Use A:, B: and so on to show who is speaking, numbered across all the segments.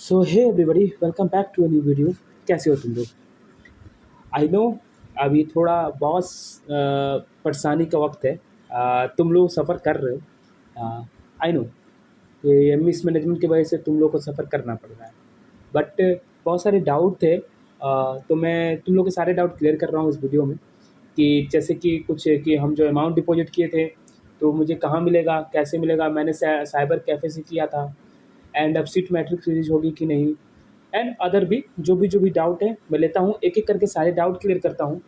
A: So hey everybody, welcome back to a new video. कैसे हो तुम लोग? आई नो अभी थोड़ा बहुत परेशानी का वक्त है। तुम लोग सफ़र कर रहे हो। आई नो ये मिसमैनेजमेंट की वजह से तुम लोग को सफ़र करना पड़ रहा है, बट बहुत सारे डाउट थे। तो मैं तुम लोग के सारे डाउट क्लियर कर रहा हूँ इस वीडियो में। कि जैसे कि कुछ कि हम जो अमाउंट डिपॉजिट किए थे तो मुझे कहाँ मिलेगा, कैसे मिलेगा, मैंने साइबर कैफ़े से किया था, एंड अब सीट मैट्रिक्स रिलीज होगी कि नहीं, एंड अदर भी जो भी डाउट है मैं लेता हूँ, एक एक करके सारे डाउट क्लियर करता हूँ।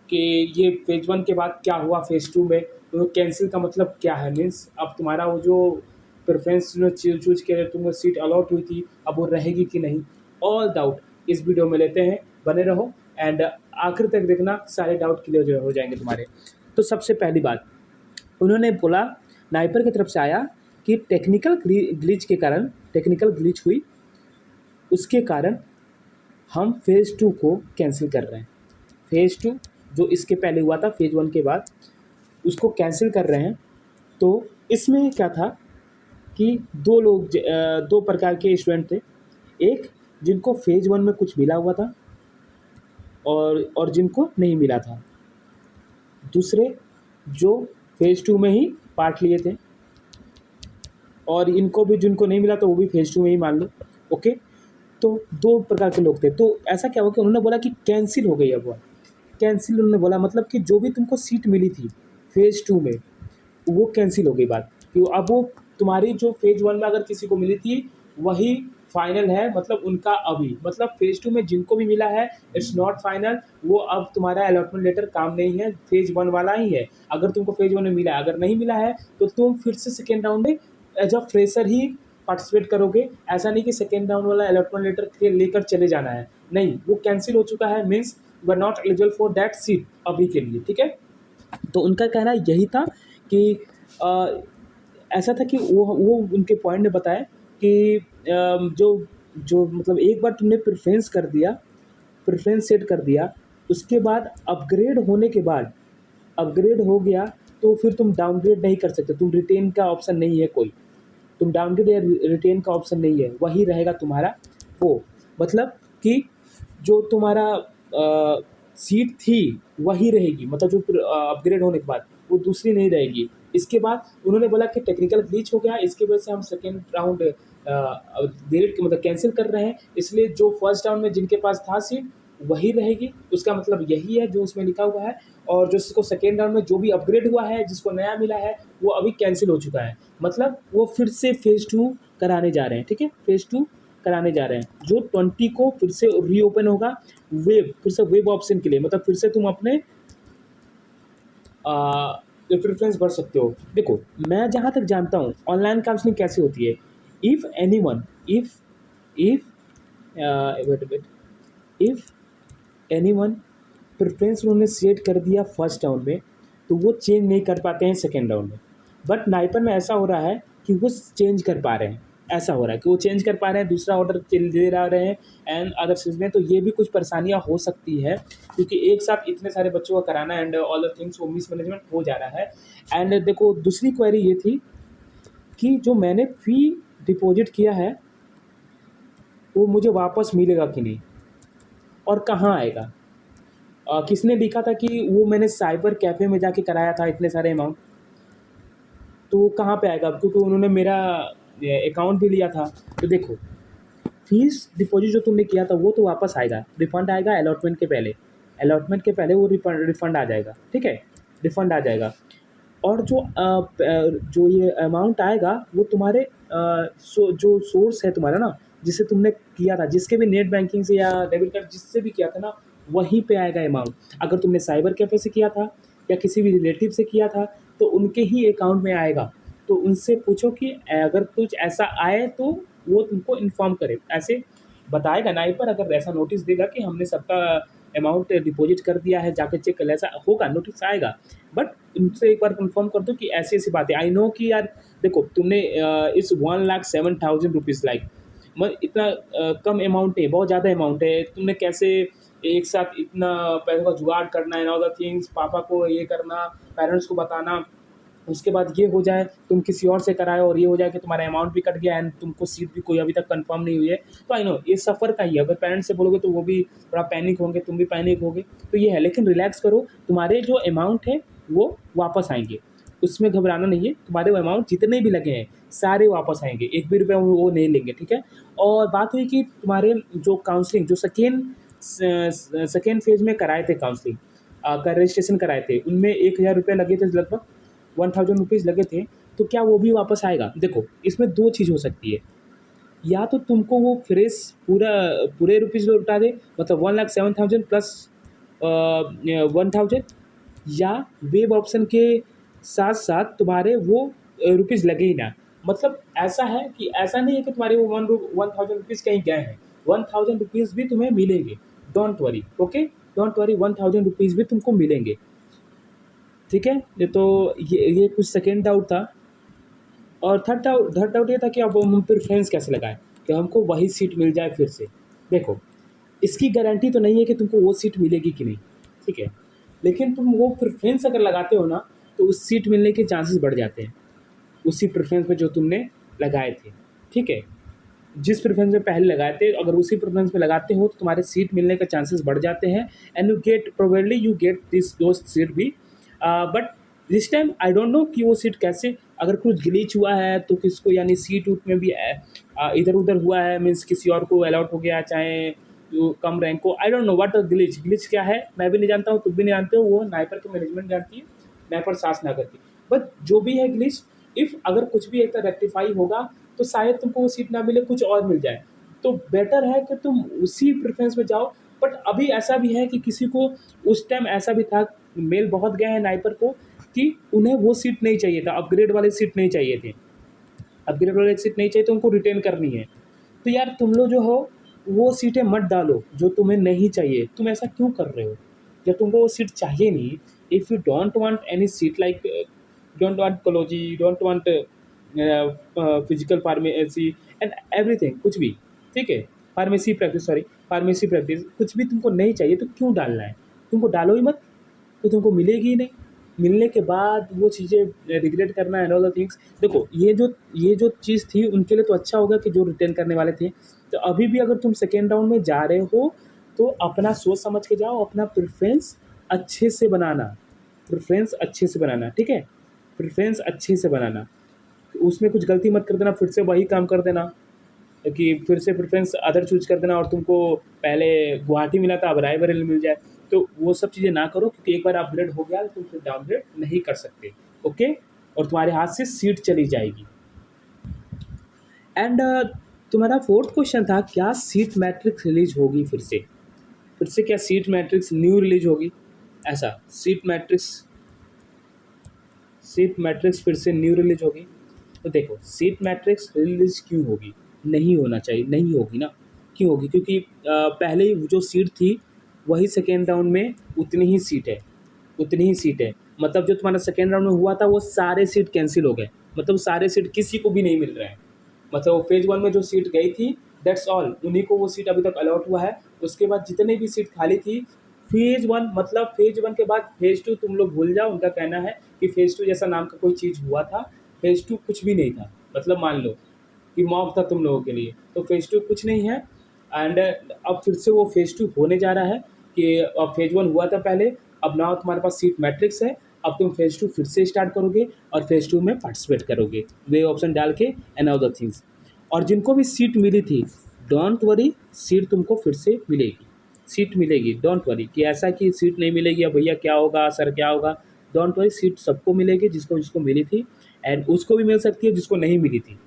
A: कि ये फेज़ 1 के बाद क्या हुआ, फेज़ 2 में तो कैंसिल का मतलब क्या है, मीन्स अब तुम्हारा वो जो प्रेफरेंस जो चूज के लिए तुमको सीट अलॉट हुई थी अब वो रहेगी कि नहीं। ऑल डाउट इस वीडियो में लेते हैं, बने रहो एंड आखिर तक देखना, सारे डाउट क्लियर हो जाएंगे तुम्हारे। तो सबसे पहली बात उन्होंने बोला, नाइपर की तरफ से आया कि टेक्निकल ग्लिच हुई, उसके कारण हम फेज़ 2 को कैंसिल कर रहे हैं। फेज़ 2 जो इसके पहले हुआ था फेज़ 1 के बाद, उसको कैंसिल कर रहे हैं। तो इसमें क्या था कि दो प्रकार के स्टूडेंट थे। एक जिनको फेज़ 1 में कुछ मिला हुआ था और जिनको नहीं मिला था। दूसरे जो फेज़ 2 में ही पार्ट लिए थे, और इनको भी जिनको नहीं मिला तो वो भी फेज़ 2 में ही मान लो। ओके, तो दो प्रकार के लोग थे। तो ऐसा क्या हुआ कि उन्होंने बोला कि कैंसिल हो गई। अब वो कैंसिल उन्होंने बोला मतलब कि जो भी तुमको सीट मिली थी फेज़ 2 में वो कैंसिल हो गई बात। कि अब वो तुम्हारी जो फेज़ 1 में अगर किसी को मिली थी वही फाइनल है, मतलब उनका अभी, मतलब फेज़ 2 में जिनको भी मिला है इट्स नॉट फाइनल। वो अब तुम्हारा अलॉटमेंट लेटर काम नहीं है, फेज़ 1 वाला ही है। अगर तुमको फेज़ 1 में मिला है, अगर नहीं मिला है तो तुम फिर से सेकेंड राउंड में एज अ फ्रेशर ही पार्टिसिपेट करोगे। ऐसा नहीं कि सेकेंड राउंड वाला अलॉटमेंट लेटर के लेकर चले जाना है, नहीं, वो कैंसिल हो चुका है, means you are not eligible for that seat अभी के लिए। ठीक है, तो उनका कहना यही था कि अ, ऐसा था कि वो उनके पॉइंट ने बताया कि जो जो मतलब एक बार तुमने प्रेफरेंस कर दिया, प्रेफरेंस सेट कर दिया, उसके बाद अपग्रेड हो गया तो फिर तुम डाउनग्रेड नहीं कर सकते। तुम रिटेन का ऑप्शन नहीं है कोई, तुम डाउनग्रेड या रिटेन का ऑप्शन नहीं है, वही रहेगा तुम्हारा। वो मतलब कि जो तुम्हारा सीट थी वही रहेगी, मतलब जो अपग्रेड होने के बाद वो दूसरी नहीं रहेगी। इसके बाद उन्होंने बोला कि टेक्निकल ग्लिच हो गया, इसकी वजह से हम सेकेंड राउंड डिलीट मतलब कैंसिल कर रहे हैं, इसलिए जो फर्स्ट राउंड में जिनके पास था सीट वही रहेगी। उसका मतलब यही है जो उसमें लिखा हुआ है। और जिसको सेकेंड राउंड में जो भी अपग्रेड हुआ है, जिसको नया मिला है, वो अभी कैंसिल हो चुका है, मतलब वो फिर से फेज़ 2 कराने जा रहे हैं। ठीक है, फेज़ 2 कराने जा रहे हैं। जो 20 को फिर से रीओपन होगा फिर से वेब ऑप्शन के लिए, मतलब फिर से तुम अपने प्रेफरेंस भर सकते हो। देखो, मैं जहाँ तक जानता हूँ ऑनलाइन काउंसलिंग कैसे होती है। If any one if if wait wait if any one preference उन्होंने सेट कर दिया फर्स्ट राउंड में तो वो चेंज नहीं कर पाते हैं सेकेंड राउंड में। बट नाइपर में ऐसा हो रहा है कि वो चेंज कर पा रहे हैं। ऐसा हो रहा है कि वो चेंज कर पा रहे हैं, दूसरा ऑर्डर दे ला रहे हैं एंड अदर चीज़ में। तो ये भी कुछ परेशानियां हो सकती है, क्योंकि एक साथ इतने सारे बच्चों का कराना एंड ऑल द थिंग्स, वो मिसमैनेजमेंट हो जा रहा है। एंड देखो, दूसरी क्वेरी ये थी कि जो मैंने फ़ी डिपॉजिट किया है वो मुझे वापस मिलेगा कि नहीं, और कहाँ आएगा। किसने लिखा था कि वो मैंने साइबर कैफ़े में जाके कराया था इतने सारे अमाउंट, तो वो कहाँ पे आएगा, क्योंकि उन्होंने मेरा अकाउंट भी लिया था। तो देखो, फीस डिपॉजिट जो तुमने किया था वो तो वापस आएगा, रिफ़ंड आएगा अलॉटमेंट के पहले वो रिफ़ंड आ जाएगा। ठीक है, रिफ़ंड आ जाएगा। और जो ये अमाउंट आएगा वो तुम्हारे जो सोर्स है तुम्हारा ना, जिससे तुमने किया था, जिसके भी नेट बैंकिंग से या डेबिट कार्ड जिससे भी किया था ना, वहीं पे आएगा अमाउंट। अगर तुमने साइबर कैफ़े से किया था या किसी भी रिलेटिव से किया था तो उनके ही अकाउंट में आएगा। तो उनसे पूछो कि अगर कुछ ऐसा आए तो वो तुमको इन्फॉर्म करे, ऐसे बताएगा ना। पर अगर ऐसा नोटिस देगा कि हमने सबका अमाउंट डिपॉजिट कर दिया है, जाके चेक कर ले, ऐसा होगा, नोटिस आएगा। बट उनसे एक बार कंफर्म कर दो कि ऐसी ऐसी बातें। आई नो कि यार देखो, तुमने इस 1,07,000 रुपीज़ लाइक इतना कम अमाउंट है, बहुत ज़्यादा अमाउंट है। तुमने कैसे एक साथ इतना पैसों का जुगाड़ करना है, ऑल द थिंग्स, पापा को ये करना, पेरेंट्स को बताना, उसके बाद ये हो जाए तुम किसी और से कराए और ये हो जाए कि तुम्हारा अमाउंट भी कट गया एंड तुमको सीट भी कोई अभी तक कंफर्म नहीं हुई है, तो आई नो ये सफ़र का ही है। अगर पेरेंट्स से बोलोगे तो वो भी थोड़ा पैनिक होंगे, तुम भी पैनिक होगे, तो ये है। लेकिन रिलैक्स करो, तुम्हारे जो अमाउंट है वो वापस आएंगे, उसमें घबराना नहीं है। तुम्हारे वो अमाउंट जितने भी लगे हैं सारे वापस आएंगे, एक भी रुपये वो नहीं लेंगे, ठीक है। और बात हुई कि तुम्हारे जो काउंसलिंग जो सेकेंड फेज में कराए थे काउंसलिंग का रजिस्ट्रेशन कराए थे, उनमें 1,000 रुपये लगे थे, लगभग 1,000 रुपीज़ लगे थे। तो क्या वो भी वापस आएगा? देखो, इसमें दो चीज़ हो सकती है। या तो तुमको वो फ्रेश पूरे रुपीज़ लौटा दे, मतलब 1,07,000 प्लस 1,000, या वेब ऑप्शन के साथ साथ तुम्हारे वो रुपीज़ लगे ही ना। मतलब ऐसा है कि ऐसा नहीं है कि तुम्हारे वो 1,000 रुपीज़ कहीं गए हैं, 1,000 रुपीज़ भी तुम्हें मिलेंगे। Don't worry, okay, don't worry, 1,000 rupees भी तुमको मिलेंगे, ठीक है। ये तो ये कुछ सेकेंड डाउट था। और थर्ड डाउट ये था कि अब हम प्रेफरेंस कैसे लगाएं कि हमको वही सीट मिल जाए फिर से। देखो, इसकी गारंटी तो नहीं है कि तुमको वो सीट मिलेगी कि नहीं, ठीक है, लेकिन तुम वो प्रेफरेंस अगर लगाते हो ना, तो उस सीट मिलने के चांसेस बढ़ जाते हैं, उसी प्रेफरेंस में जो तुमने लगाए थे, ठीक है। जिस प्रेफरेंस में पहले लगाए थे, अगर उसी प्रेफरेंस में लगाते हो तो तुम्हारे सीट मिलने के चांसेस बढ़ जाते हैं, and you get probably you get this दोस्त सीट भी। But this time I don't know कि वो सीट कैसे, अगर कुछ ग्लिच हुआ है तो किसको, यानी सीट उट में भी इधर उधर हुआ है, मीन्स किसी और को अलॉट हो गया, चाहे जो कम रैंक को, I don't know what glitch क्या है, मैं भी नहीं जानता हूँ, तुम भी नहीं जानते हो, वो नाइपर की मैनेजमेंट जानती है, नाइपर सास ना करती। बट जो भी है ग्लिच, इफ़ अगर कुछ भी एक रेक्टिफाई होगा तो शायद तुमको वो सीट ना मिले, कुछ और मिल जाए, तो बेटर है कि तुम उसी प्रेफरेंस में जाओ। बट अभी ऐसा भी है कि किसी को उस टाइम ऐसा भी था, मेल बहुत गए हैं नाइपर को कि उन्हें वो सीट नहीं चाहिए था, अपग्रेड वाली सीट नहीं चाहिए थी, अपग्रेड वाली सीट नहीं चाहिए तो उनको रिटेन करनी है। तो यार तुम लोग जो हो वो सीटें मत डालो जो तुम्हें नहीं चाहिए। तुम ऐसा क्यों कर रहे हो जब तुमको वो सीट चाहिए नहीं? If you don't want any seat like don't want कोलॉजी, don't want physical pharmacy and everything, कुछ भी, ठीक है, pharmacy practice, sorry, pharmacy practice, कुछ भी तुमको नहीं चाहिए तो क्यों डालना है? तुमको डालो ही मत, तो तुमको मिलेगी ही नहीं। मिलने के बाद वो चीज़ें रिग्रेट करना एंड ऑल द थिंग्स। देखो, ये जो चीज़ थी उनके लिए तो अच्छा होगा कि जो रिटर्न करने वाले थे। तो अभी भी अगर तुम सेकेंड राउंड में जा रहे हो तो अपना सोच समझ के जाओ, अपना प्रेफरेंस अच्छे से बनाना, प्रेफरेंस अच्छे से बनाना, ठीक है, प्रेफरेंस अच्छे से बनाना। उसमें कुछ गलती मत कर देना, फिर से वही काम कर देना कि फिर से प्रेफरेंस अदर चूज़ कर देना और तुमको पहले गुवाहाटी मिला था अब रायबरेली मिल जाए। तो वो सब चीज़ें ना करो, क्योंकि एक बार अपग्रेड हो गया तो तुम फिर डाउनग्रेड नहीं कर सकते, ओके, और तुम्हारे हाथ से सीट चली जाएगी। एंड तुम्हारा फोर्थ क्वेश्चन था, क्या सीट मैट्रिक्स रिलीज होगी फिर से क्या सीट मैट्रिक्स न्यू रिलीज होगी? ऐसा सीट मैट्रिक्स फिर से न्यू रिलीज होगी? तो देखो, सीट मैट्रिक्स रिलीज क्यों होगी? नहीं होना चाहिए, नहीं होगी ना। क्यों होगी? क्योंकि पहले ही जो सीट थी वही सेकेंड राउंड में उतनी ही सीट है। मतलब जो तुम्हारा सेकेंड राउंड में हुआ था वो सारे सीट कैंसिल हो गए, मतलब सारे सीट किसी को भी नहीं मिल रहे हैं। मतलब वो फेज़ 1 में जो सीट गई थी, दैट्स ऑल, उन्हीं को वो सीट अभी तक अलॉट हुआ है। उसके बाद जितने भी सीट खाली थी, फेज़ 1 के बाद फेज़ 2 तुम लोग भूल जाओ। उनका कहना है कि फेज़ 2 जैसा नाम का कोई चीज़ हुआ था, फेज़ 2 कुछ भी नहीं था। मतलब मान लो कि मॉक था तुम लोगों के लिए, तो फेज़ 2 कुछ नहीं है। एंड अब फिर से वो फेज़ 2 होने जा रहा है कि अब फेज़ 1 हुआ था पहले, अब नाउ तुम्हारे पास सीट मैट्रिक्स है, अब तुम फेज़ 2 फिर से स्टार्ट करोगे और फेज़ 2 में पार्टिसिपेट करोगे वे ऑप्शन डाल के एंड अदर थिंग्स। और जिनको भी सीट मिली थी, डोंट वरी, सीट तुमको फिर से मिलेगी, सीट मिलेगी, डोंट वरी कि ऐसा कि सीट नहीं मिलेगी, अब भैया क्या होगा, सर क्या होगा, डोंट वरी, सीट सबको मिलेगी जिसको जिसको मिली थी, एंड उसको भी मिल सकती है जिसको नहीं मिली थी।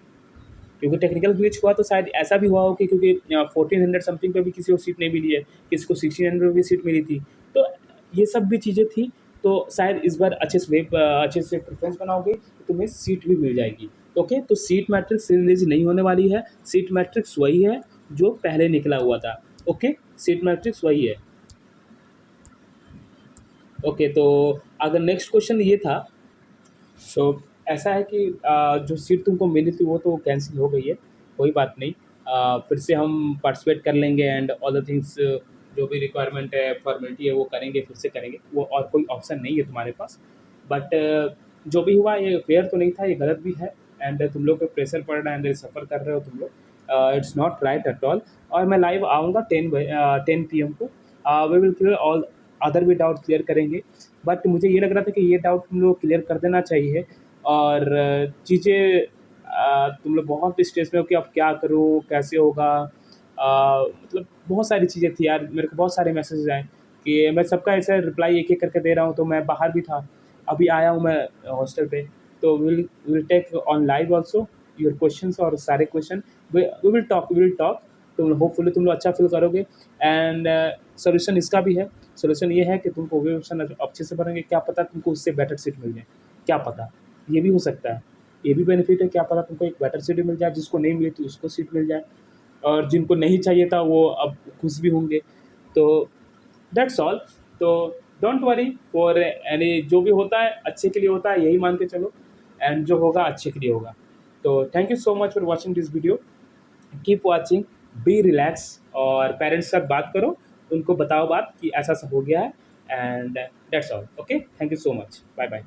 A: क्योंकि टेक्निकल ग्लिच हुआ तो शायद ऐसा भी हुआ हो कि क्योंकि 1400 समथिंग पे भी किसी को सीट नहीं मिली है, किसी को 1600 पे भी सीट मिली थी, तो ये सब भी चीज़ें थी। तो शायद इस बार अच्छे से प्रेफरेंस बनाओगे तो तुम्हें सीट भी मिल जाएगी, ओके। तो सीट मैट्रिक्स रिलीज नहीं होने वाली है, सीट मैट्रिक्स वही है जो पहले निकला हुआ था, ओके, सीट मैट्रिक्स वही है, ओके। तो अगर नेक्स्ट क्वेश्चन ये था, सो ऐसा है कि जो सीट तुमको मिली थी वो तो कैंसिल हो गई है, कोई बात नहीं, फिर से हम पार्टिसिपेट कर लेंगे एंड ऑल द थिंग्स, जो भी रिक्वायरमेंट है, फॉर्मेलिटी है, वो करेंगे, फिर से करेंगे, वो और कोई ऑप्शन नहीं है तुम्हारे पास। बट जो भी हुआ ये फेयर तो नहीं था, ये गलत भी है। एंड तुम लोग पे प्रेशर पड़ रहा है एंड सफ़र कर रहे हो तुम लोग, it's not right at all. और मैं लाइव आऊँगा 10 PM को। We will clear all other भी डाउट क्लियर करेंगे। बट मुझे ये लग रहा था कि ये डाउट तुम लोग क्लियर कर देना चाहिए। और चीज़ें तुम लोग बहुत स्ट्रेस में हो कि अब क्या करूँ, कैसे होगा। मतलब बहुत सारी चीज़ें थी यार, मेरे को बहुत सारे मैसेजेस आए कि मैं सबका ऐसा रिप्लाई एक-एक करके दे रहा हूँ, तो मैं बाहर भी था। अभी आया हूँ मैं हॉस्टल पे, तो will take on live also your questions और सारे क्वेश्चन। We will talk. तुम होपफुली तुम लोग अच्छा फ़ील करोगे। एंड सॉल्यूशन इसका भी है। सॉल्यूशन ये है कि तुमको वो ऑप्शन अच्छे से भरेंगे, क्या पता तुमको उससे बेटर सीट मिल जाए, क्या पता? ये भी हो सकता है। ये भी बेनिफिट है, क्या पता तुमको एक बेटर सीट मिल जाए, जिसको नहीं मिली थी उसको सीट मिल जाए। और जिनको नहीं चाहिए था वो अब खुश भी होंगे। तो दैट्स ऑल। तो डोंट वरी फॉर एनी, जो भी होता है अच्छे के लिए होता है, यही मान के चलो। एंड जो होगा अच्छे के लिए होगा। तो thank you so much for watching this video. Keep watching, be relax, और पेरेंट्स के साथ बात करो, उनको बताओ बात कि ऐसा सब हो गया है। And that's all. Okay, thank you so much, bye bye.